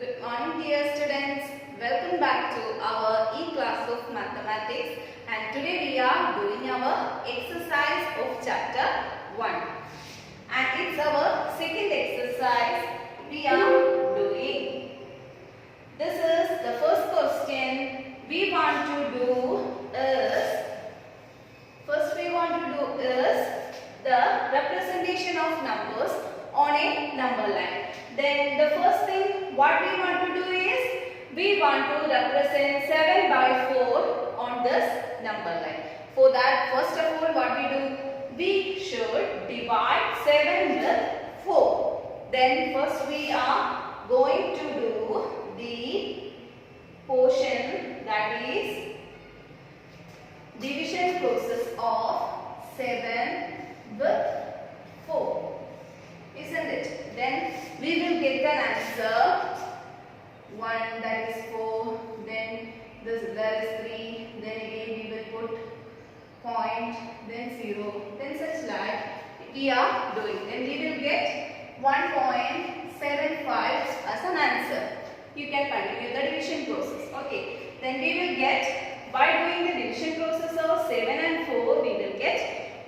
Good morning dear students. Welcome back to our e-class of mathematics, and today we are doing our exercise of chapter 1, and it's our second exercise we are doing. This is the first question we want to do is, the representation of numbers on a number line. Then the first thing what we want to do is, we want to represent 7 by 4 on this number line. For that, first of all, what we do? We should divide 7 with 4. Then first we are going to do the portion, that is division process of 7 with 4. Isn't it? Then we will get an answer. 1, that is 4, then there is 3, then again we will put point, then 0, then such like we are doing. Then we will get 1.75 as an answer. You can continue the division process. Okay. Then we will get, by doing the division process of 7 and 4, we will get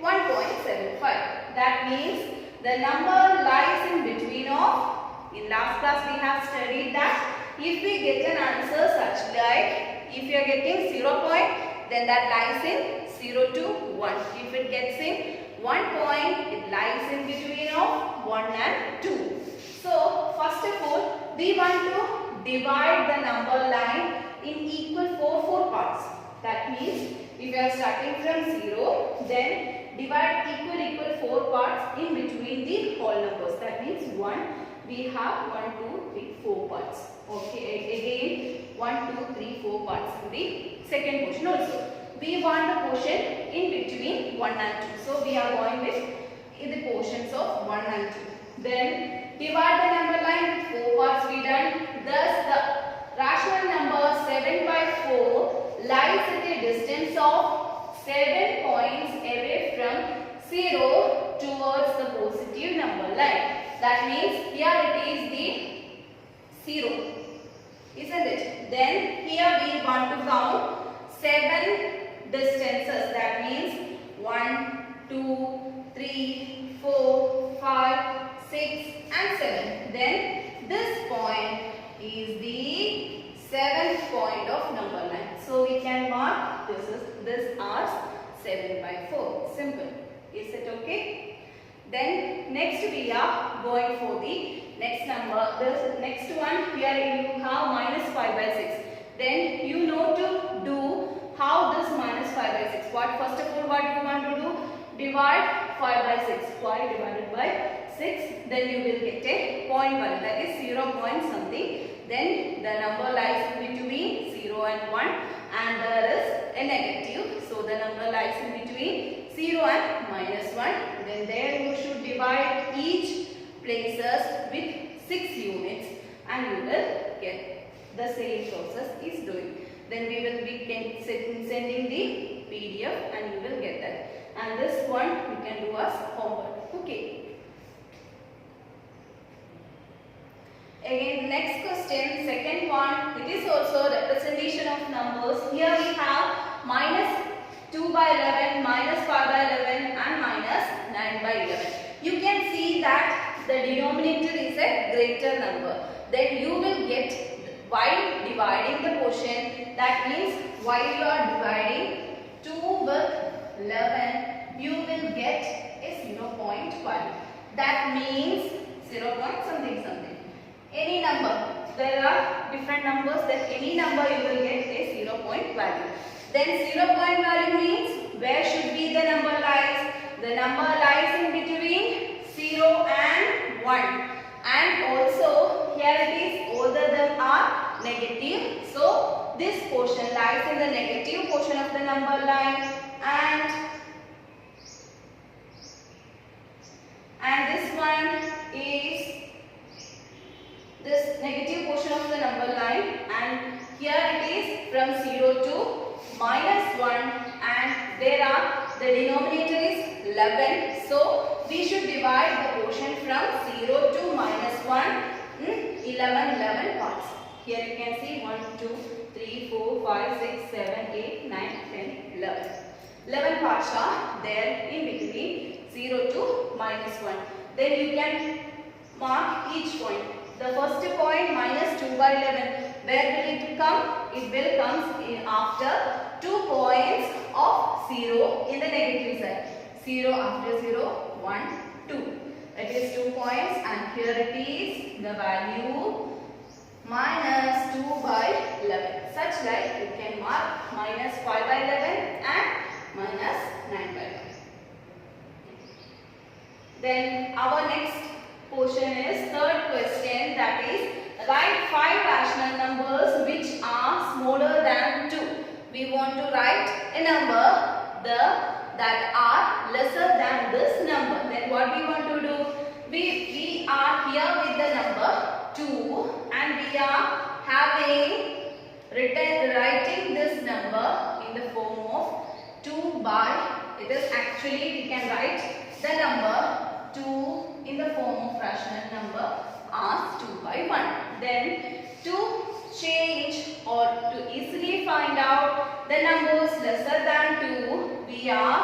1.75. That means the number lies in between of, in last class we have studied that if we get an answer such like, if you are getting 0 point, then that lies in 0 to 1. If it gets in 1 point, it lies in between of 1 and 2. So first of all, we want to divide the number line in equal 4 parts. That means if we are starting from 0, then divide equal 4 parts in between the whole numbers. That means 1, we have 1, 2, 3, 4 parts. Okay, again 1, 2, 3, 4 parts in the second portion also. We want the portion in between 1 and 2. So we are going with the portions of 1 and 2. Then divide the number line with 4 parts we done. Thus the rational number 7 by 4 lies at a distance of 7 points away from 0 towards the positive number line. That means here it is the 0. Isn't it? Then here we want to count 7 distances. That means 1, 2, 3, 4, 5, 6 and 7. Then this point is the 7th point of number line. So we can mark this as 7 by 4. Simple. Is it okay? Then next we are going for the next number. The next one, here you have minus 5 by 6. Then you know to do how this minus 5 by 6. First of all, what you want to do? Divide 5 by 6. 5 divided by 6. Then you will get a point value, that is 0 point something. Then the number lies in between 0 and 1, and there is a negative. So the number lies in between 0 and minus 1. Then there you should divide each places with 6 units, and you will get the same process is doing. Then we will be sending the PDF and you will get that. And this one you can do as homework. Okay. Again, next question, second one, it is also representation of numbers. Here we have minus 2 by 11, minus 5 by 11 and minus 9 by 11. You can see that the denominator is a greater number. Then you will get, while dividing the portion, that means while you are dividing 2 with 11, you will get a 0 point value. That means 0 point something something. Any number, there are different numbers, then any number you will get a 0 point value. Then 0 point value means where should be the number lies? The number lies in between 0 and 1. And also here it is, all of them are negative. So this portion lies in the negative portion of the number line, and this one is this negative portion of the number line, and here it is from 0 to minus 1, and the denominator is 11. So we should divide the portion from 0 to minus 1 11 parts. Here you can see 1, 2, 3, 4, 5, 6, 7, 8, 9, 10, 11. 11 parts are there in between 0 to -1. Then you can mark each point. The first point -2/11. Where will it come? It will come in after 2 points of 0 in the negative side. 0 after 0, 1, 2. It is 2 points, and here it is the value -2/11. Such like you can mark -5/11 and -9/11. Then our next portion is third question, that is write 5 rational numbers which are smaller than 2. We want to write a number that are lesser than this number. Then what we want to do? We are here with the number 2 and we are writing this number in the form of 2 by, it is actually we can write the number 2 in the form of rational number as 2/1. Then to change or to easily find out the numbers lesser than 2, we are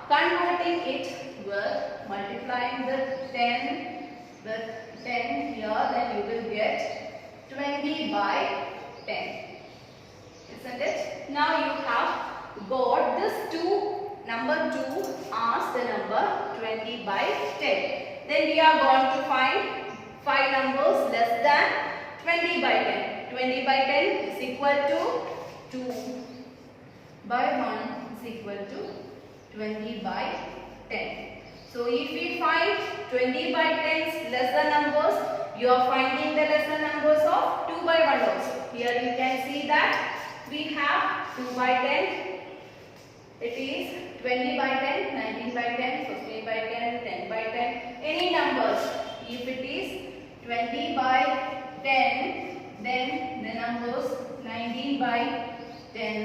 converting it with multiplying the 10 with 10 here, then you will get 20/10. Isn't it? Now you have got this number 2 as the number 20/10. Then we are going to find 5 numbers less than 20/10. 20/10 is equal to 2/1 is equal to 20/10. So if we find 20/10's lesser numbers, you are finding the lesser numbers of 2/1 also. Here you can see that we have 2/10. It is 20/10, 19/10, 15/10, 10/10. Any numbers. If it is 20/10, then the numbers 19/10,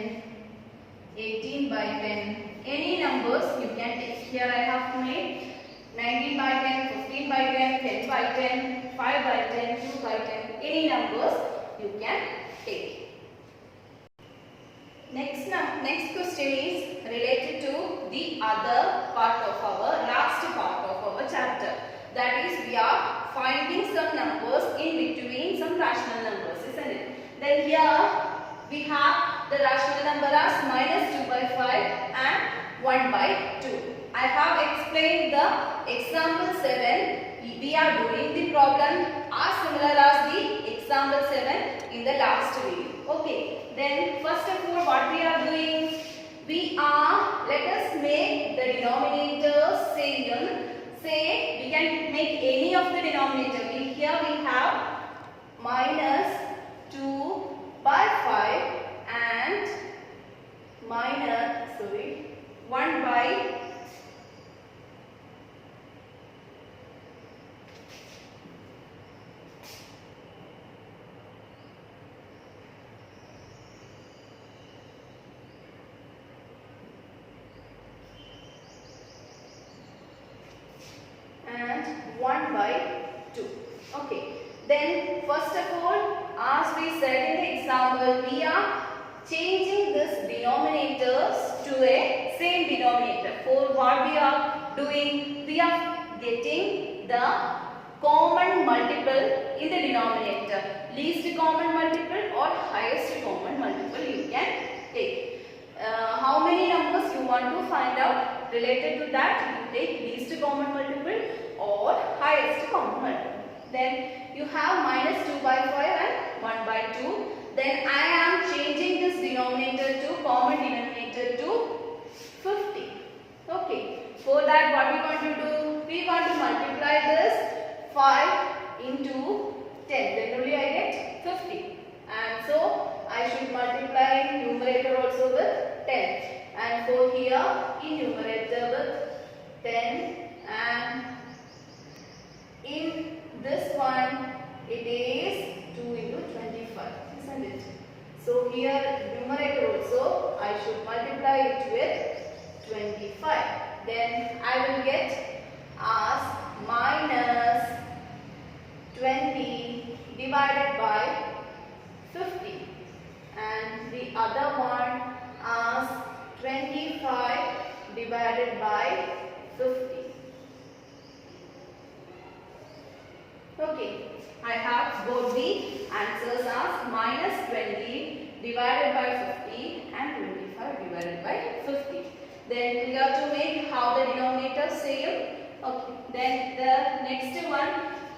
18/10. Any numbers you can take. Here I have made 19/10, 15/10, 10/10, 5/10, 2/10. Any numbers you can take. Next question is related to the other part of our last part of our chapter. That is, we are finding some numbers in between some rational numbers, isn't it? Then here we have the rational number as -2/5 and 1/2. I have explained the example 7. We are doing the problem as similar as the example 7 in the last video. Okay. Then first of all, what we are doing? Let us make the denominator same. Say we can make any of the denominator. Here we have -2/5 and 1/. And 1/2. Okay. Then first of all, as we said in the example, we are changing this denominators to a same denominator. For what we are doing, we are getting the common multiple in the denominator. Least common multiple or highest common multiple you can take. How many numbers you want to find out? Related to that, you take least common multiple or highest common multiple. Then you have -2/5 and 1/2. Then I am changing this denominator to common denominator to 50. Okay. For that, what we want to do? We want to multiply this 5 into 10. Then only I get 50. And so I should multiply numerator also with 10. And for here in numerator with 10, and in this one it is 2 into 25, isn't it? So here numerator also I should multiply it with 25. Then I will get as -20 / divided by 50, and the other one as 25 divided by 50. Okay, I have both the answers as minus 20 divided by 50 and 25 divided by 50. Then we have to make how the denominator same. Okay, then the next one,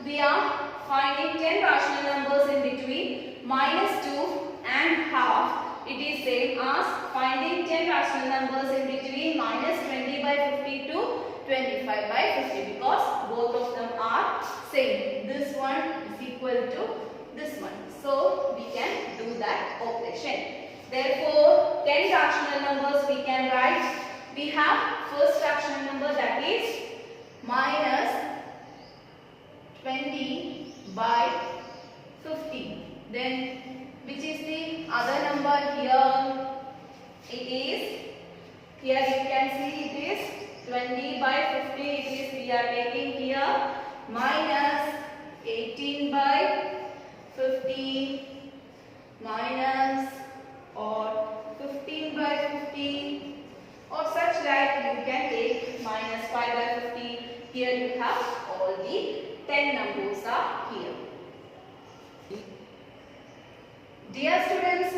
we are finding 10 rational numbers in between minus 2 and half. It is same as finding 10 rational numbers in between minus 20 by 50 to 25 by 50, because both of them are same. This one is equal to this one. So we can do that operation. Therefore, 10 rational numbers we can write. We have first rational number, that is minus 20 by 50. Then which is the other number here? It is, here you can see it is 20 by 50. It is, we are taking here minus 18 by 50 minus or 15 by 50 or such like you can take minus 5 by 50. Here you have all the 10 numbers are here. Dear students,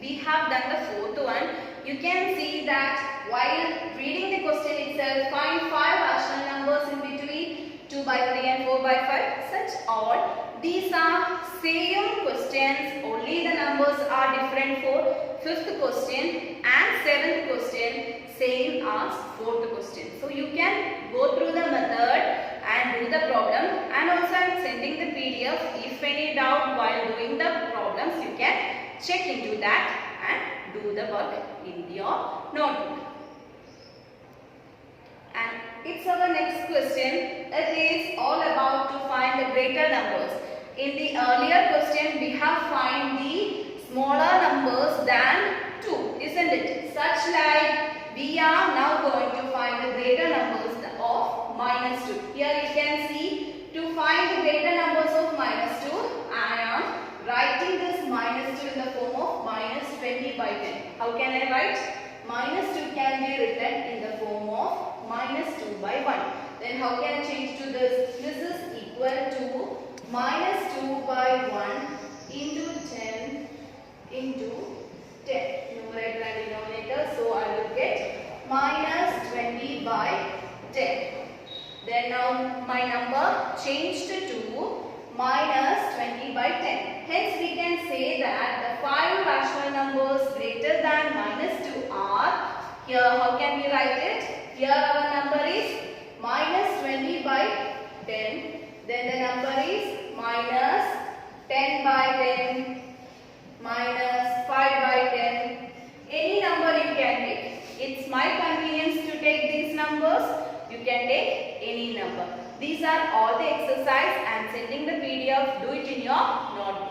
we have done the fourth one. You can see that while reading the question itself, find 5 rational numbers in between 2 by 3 and 4 by 5, such all. These are same questions, only the numbers are different for 5th question and 7th question, same as 4th question. So you can go through the method and do the problem, and also I am sending the PDF. If any doubt while doing the problems, you can check into that and do the work in your notebook. And it's our next question. It is all about to find the greater numbers. In the earlier question, we have find the smaller numbers than 2, isn't it? Such like we are now going to find the greater numbers of minus 2. Here you can see, to find the greater numbers of minus 2, I am writing this minus 2 in the form of minus 20 by 10. How can I write? Minus 2 can be written in the form of minus 2 by 1. Then how can I change to this? This is equal to minus 2 by 1 into 10 into 10. Numerator and denominator. So I will get minus 20 by 10. Then now my number changed to minus 20 by 10. Hence we can say that the 5 rational numbers greater than minus 2 are, here how can we write it? Here our number is minus 20 by 10. Then the number is minus 10 by 10, minus 5 by 10. Any number you can take. It's my convenience to take these numbers. You can take any number. These are all the exercise. I am sending the PDF. Do it in your notebook.